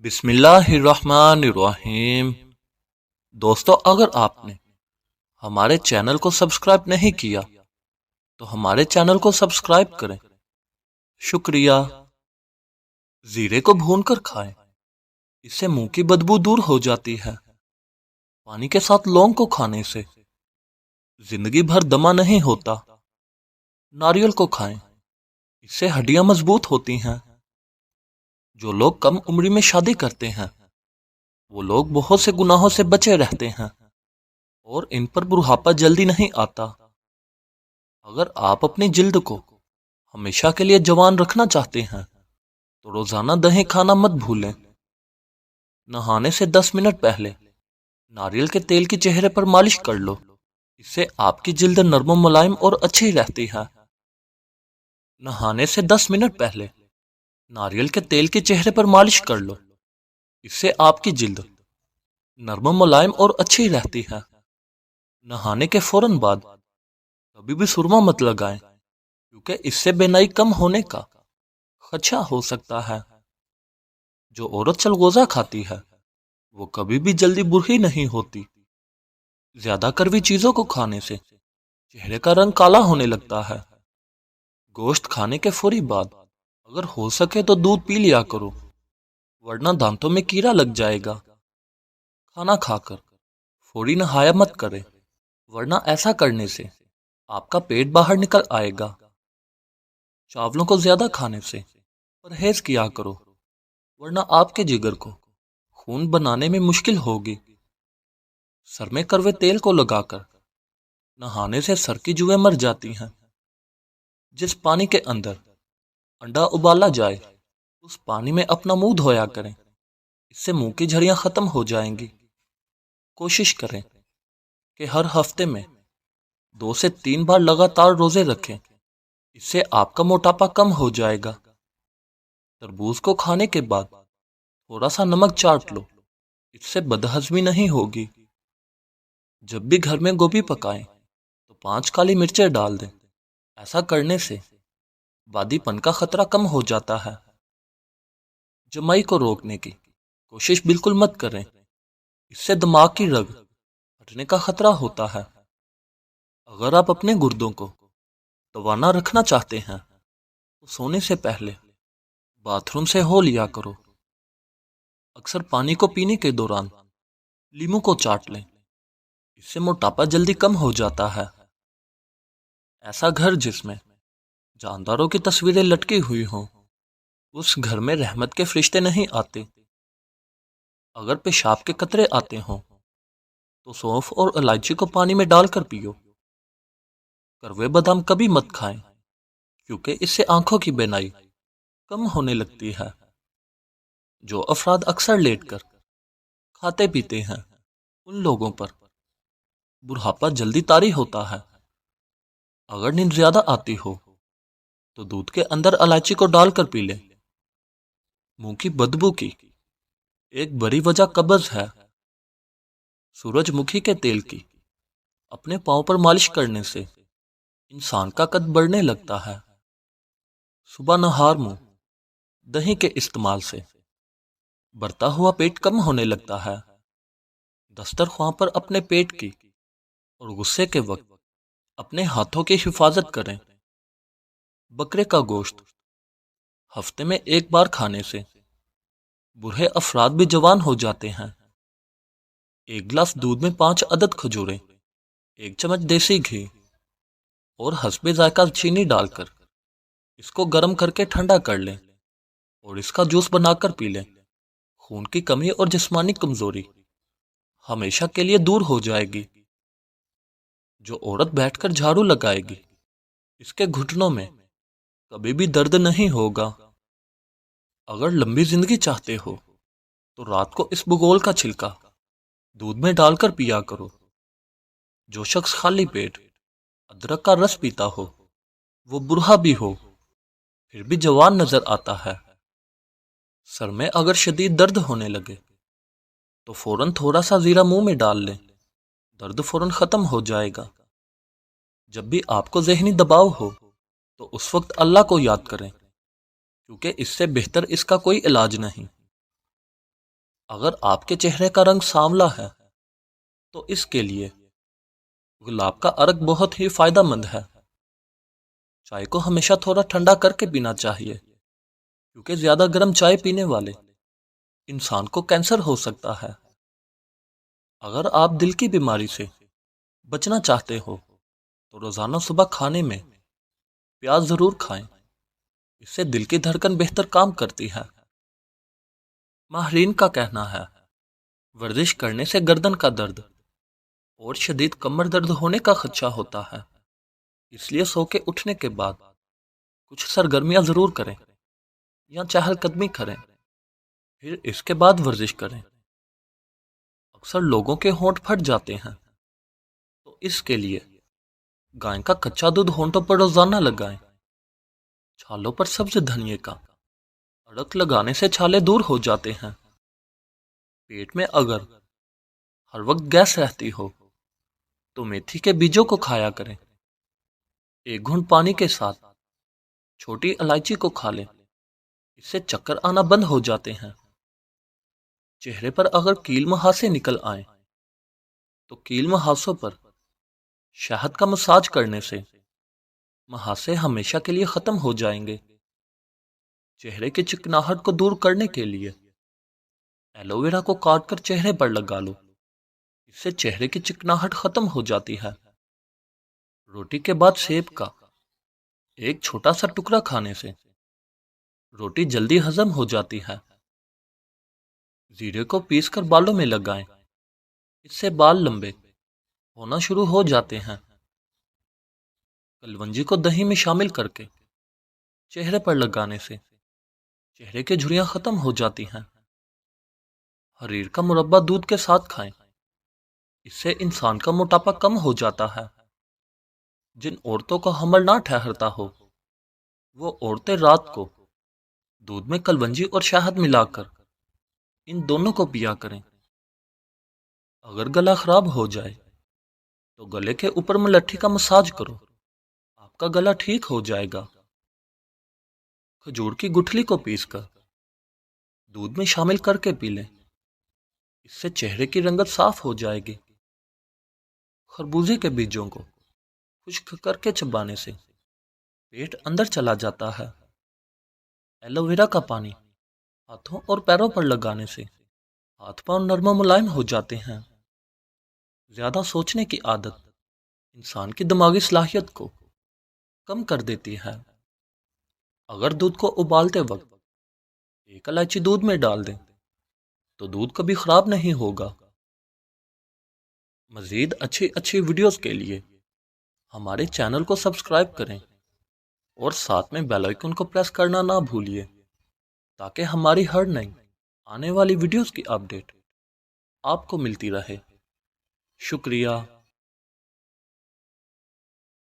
بسم اللہ الرحمن الرحیم۔ دوستو، اگر آپ نے ہمارے چینل کو سبسکرائب نہیں کیا تو ہمارے چینل کو سبسکرائب کریں، شکریہ۔ زیرے کو بھون کر کھائیں، اس سے منہ کی بدبو دور ہو جاتی ہے۔ پانی کے ساتھ لونگ کو کھانے سے زندگی بھر دمہ نہیں ہوتا۔ ناریل کو کھائیں، اس سے ہڈیاں مضبوط ہوتی ہیں۔ جو لوگ کم عمری میں شادی کرتے ہیں وہ لوگ بہت سے گناہوں سے بچے رہتے ہیں اور ان پر بڑھاپا جلدی نہیں آتا۔ اگر آپ اپنی جلد کو ہمیشہ کے لیے جوان رکھنا چاہتے ہیں تو روزانہ دہی کھانا مت بھولیں۔ نہانے سے 10 منٹ پہلے ناریل کے تیل کی چہرے پر مالش کر لو، اس سے آپ کی جلد نرم و ملائم اور اچھی رہتی ہے۔ نہانے سے 10 منٹ پہلے ناریل کے تیل کے چہرے پر مالش کر لو، اس سے آپ کی جلد نرم و ملائم اور اچھی رہتی ہے۔ نہانے کے فوراً بعد کبھی بھی سرما مت لگائیں، کیونکہ اس سے بینائی کم ہونے کا خدشہ ہو سکتا ہے۔ جو عورت چلغوزہ کھاتی ہے وہ کبھی بھی جلدی بوڑھی نہیں ہوتی۔ زیادہ کڑوی چیزوں کو کھانے سے چہرے کا رنگ کالا ہونے لگتا ہے۔ گوشت کھانے کے فوری بعد اگر ہو سکے تو دودھ پی لیا کرو، ورنہ دانتوں میں کیڑا لگ جائے گا۔ کھانا کھا کر فوری نہایا مت کرے، ورنہ ایسا کرنے سے آپ کا پیٹ باہر نکل آئے گا۔ چاولوں کو زیادہ کھانے سے پرہیز کیا کرو، ورنہ آپ کے جگر کو خون بنانے میں مشکل ہوگی۔ سر میں کڑوے تیل کو لگا کر نہانے سے سر کی جوئیں مر جاتی ہیں۔ جس پانی کے اندر انڈا ابالا جائے اس پانی میں اپنا منہ دھویا کریں، اس سے منہ کی جھڑیاں ختم ہو جائیں گی۔ کوشش کریں کہ ہر ہفتے میں 2 سے 3 بار لگاتار روزے رکھیں، اس سے آپ کا موٹاپا کم ہو جائے گا۔ تربوز کو کھانے کے بعد تھوڑا سا نمک چاٹ لو، اس سے بدہضمی نہیں ہوگی۔ جب بھی گھر میں گوبھی پکائیں تو 5 کالی مرچیں ڈال دیں، ایسا کرنے سے وادی پن کا خطرہ کم ہو جاتا ہے۔ جمائی کو روکنے کی کوشش بالکل مت کریں، اس سے دماغ کی رگ پھٹنے کا خطرہ ہوتا ہے۔ اگر آپ اپنے گردوں کو توانا رکھنا چاہتے ہیں تو سونے سے پہلے باتھ روم سے ہو لیا کرو۔ اکثر پانی کو پینے کے دوران لیموں کو چاٹ لیں، اس سے موٹاپا جلدی کم ہو جاتا ہے۔ ایسا گھر جس میں جانداروں کی تصویریں لٹکی ہوئی ہوں، اس گھر میں رحمت کے فرشتے نہیں آتے۔ اگر پیشاب کے قطرے آتے ہوں تو سونف اور الائچی کو پانی میں ڈال کر پیو۔ کروے بادام کبھی مت کھائیں، کیونکہ اس سے آنکھوں کی بینائی کم ہونے لگتی ہے۔ جو افراد اکثر لیٹ کر کھاتے پیتے ہیں ان لوگوں پر بڑھاپا جلدی طاری ہوتا ہے۔ اگر نیند زیادہ آتی ہو تو دودھ کے اندر الائچی کو ڈال کر پی لیں۔ منہ کی بدبو کی ایک بڑی وجہ قبض ہے۔ سورج مکھی کے تیل کی اپنے پاؤں پر مالش کرنے سے انسان کا قد بڑھنے لگتا ہے۔ صبح نہار منہ دہی کے استعمال سے بڑھتا ہوا پیٹ کم ہونے لگتا ہے۔ دسترخوان پر اپنے پیٹ کی اور غصے کے وقت اپنے ہاتھوں کی حفاظت کریں۔ بکرے کا گوشت ہفتے میں 1 بار کھانے سے بوڑھے افراد بھی جوان ہو جاتے ہیں۔ 1 گلاس دودھ میں 5 عدد کھجوریں، 1 چمچ دیسی گھی اور حسب ذائقہ چینی ڈال کر اس کو گرم کر کے ٹھنڈا کر لیں اور اس کا جوس بنا کر پی لیں۔ خون کی کمی اور جسمانی کمزوری ہمیشہ کے لیے دور ہو جائے گی۔ جو عورت بیٹھ کر جھاڑو لگائے گی اس کے گھٹنوں میں کبھی بھی درد نہیں ہوگا۔ اگر لمبی زندگی چاہتے ہو تو رات کو اس بگول کا چھلکا دودھ میں ڈال کر پیا کرو۔ جو شخص خالی پیٹ ادرک کا رس پیتا ہو وہ بوڑھا بھی ہو پھر بھی جوان نظر آتا ہے۔ سر میں اگر شدید درد ہونے لگے تو فوراً تھوڑا سا زیرہ منہ میں ڈال لیں، درد فوراً ختم ہو جائے گا۔ جب بھی آپ کو ذہنی دباؤ ہو تو اس وقت اللہ کو یاد کریں، کیونکہ اس سے بہتر اس کا کوئی علاج نہیں۔ اگر آپ کے چہرے کا رنگ سانولا ہے تو اس کے لیے گلاب کا عرق بہت ہی فائدہ مند ہے۔ چائے کو ہمیشہ تھوڑا ٹھنڈا کر کے پینا چاہیے، کیونکہ زیادہ گرم چائے پینے والے انسان کو کینسر ہو سکتا ہے۔ اگر آپ دل کی بیماری سے بچنا چاہتے ہو تو روزانہ صبح کھانے میں پیاز ضرور کھائیں، اس سے دل کی دھڑکن بہتر کام کرتی ہے۔ ماہرین کا کہنا ہے ورزش کرنے سے گردن کا درد اور شدید کمر درد ہونے کا خدشہ ہوتا ہے، اس لیے سو کے اٹھنے کے بعد کچھ سرگرمیاں ضرور کریں یا چہل قدمی کریں، پھر اس کے بعد ورزش کریں۔ اکثر لوگوں کے ہونٹ پھٹ جاتے ہیں، تو اس کے لیے گائے کا کچا دودھ ہونٹوں پر روزانہ لگائیں۔ چھالوں پر سبز دھنیے کا اڑک لگانے سے چھالے دور ہو جاتے ہیں۔ پیٹ میں اگر ہر وقت گیس رہتی ہو تو میتھی کے بیجوں کو کھایا کریں۔ ایک گھونٹ پانی کے ساتھ چھوٹی الائچی کو کھا لیں، اس سے چکر آنا بند ہو جاتے ہیں۔ چہرے پر اگر کیل مہاسے نکل آئیں تو کیل مہاسوں پر شہد کا مساج کرنے سے مہاسے ہمیشہ کے لیے ختم ہو جائیں گے۔ چہرے کی چکناہٹ کو دور کرنے کے لیے ایلو ویرا کو کاٹ کر چہرے پر لگا لو، اس سے چہرے کی چکناہٹ ختم ہو جاتی ہے۔ روٹی کے بعد سیب کا ایک چھوٹا سا ٹکڑا کھانے سے روٹی جلدی ہضم ہو جاتی ہے۔ زیرے کو پیس کر بالوں میں لگائیں، اس سے بال لمبے ہونا شروع ہو جاتے ہیں۔ کلونجی کو دہی میں شامل کر کے چہرے پر لگانے سے چہرے کی جھریاں ختم ہو جاتی ہیں۔ حریر کا مربع دودھ کے ساتھ کھائیں، اس سے انسان کا موٹاپا کم ہو جاتا ہے۔ جن عورتوں کا حمل نہ ٹھہرتا ہو وہ عورتیں رات کو دودھ میں کلونجی اور شہد ملا کر ان دونوں کو پیا کریں۔ اگر گلا خراب ہو جائے تو گلے کے اوپر ملٹھی کا مساج کرو، آپ کا گلا ٹھیک ہو جائے گا۔ کھجور کی گٹھلی کو پیس کر دودھ میں شامل کر کے پی لیں، اس سے چہرے کی رنگت صاف ہو جائے گی۔ خربوزے کے بیجوں کو خشک کر کے چبانے سے پیٹ اندر چلا جاتا ہے۔ ایلو ویرا کا پانی ہاتھوں اور پیروں پر لگانے سے ہاتھ پاؤں نرم و ملائم ہو جاتے ہیں۔ زیادہ سوچنے کی عادت انسان کی دماغی صلاحیت کو کم کر دیتی ہے۔ اگر دودھ کو ابالتے وقت ایک الائچی دودھ میں ڈال دیں تو دودھ کبھی خراب نہیں ہوگا۔ مزید اچھی ویڈیوز کے لیے ہمارے چینل کو سبسکرائب کریں اور ساتھ میں بیل آئیکن کو پریس کرنا نہ بھولیے تاکہ ہماری ہر نئی آنے والی ویڈیوز کی اپڈیٹ آپ کو ملتی رہے۔ شکریہ۔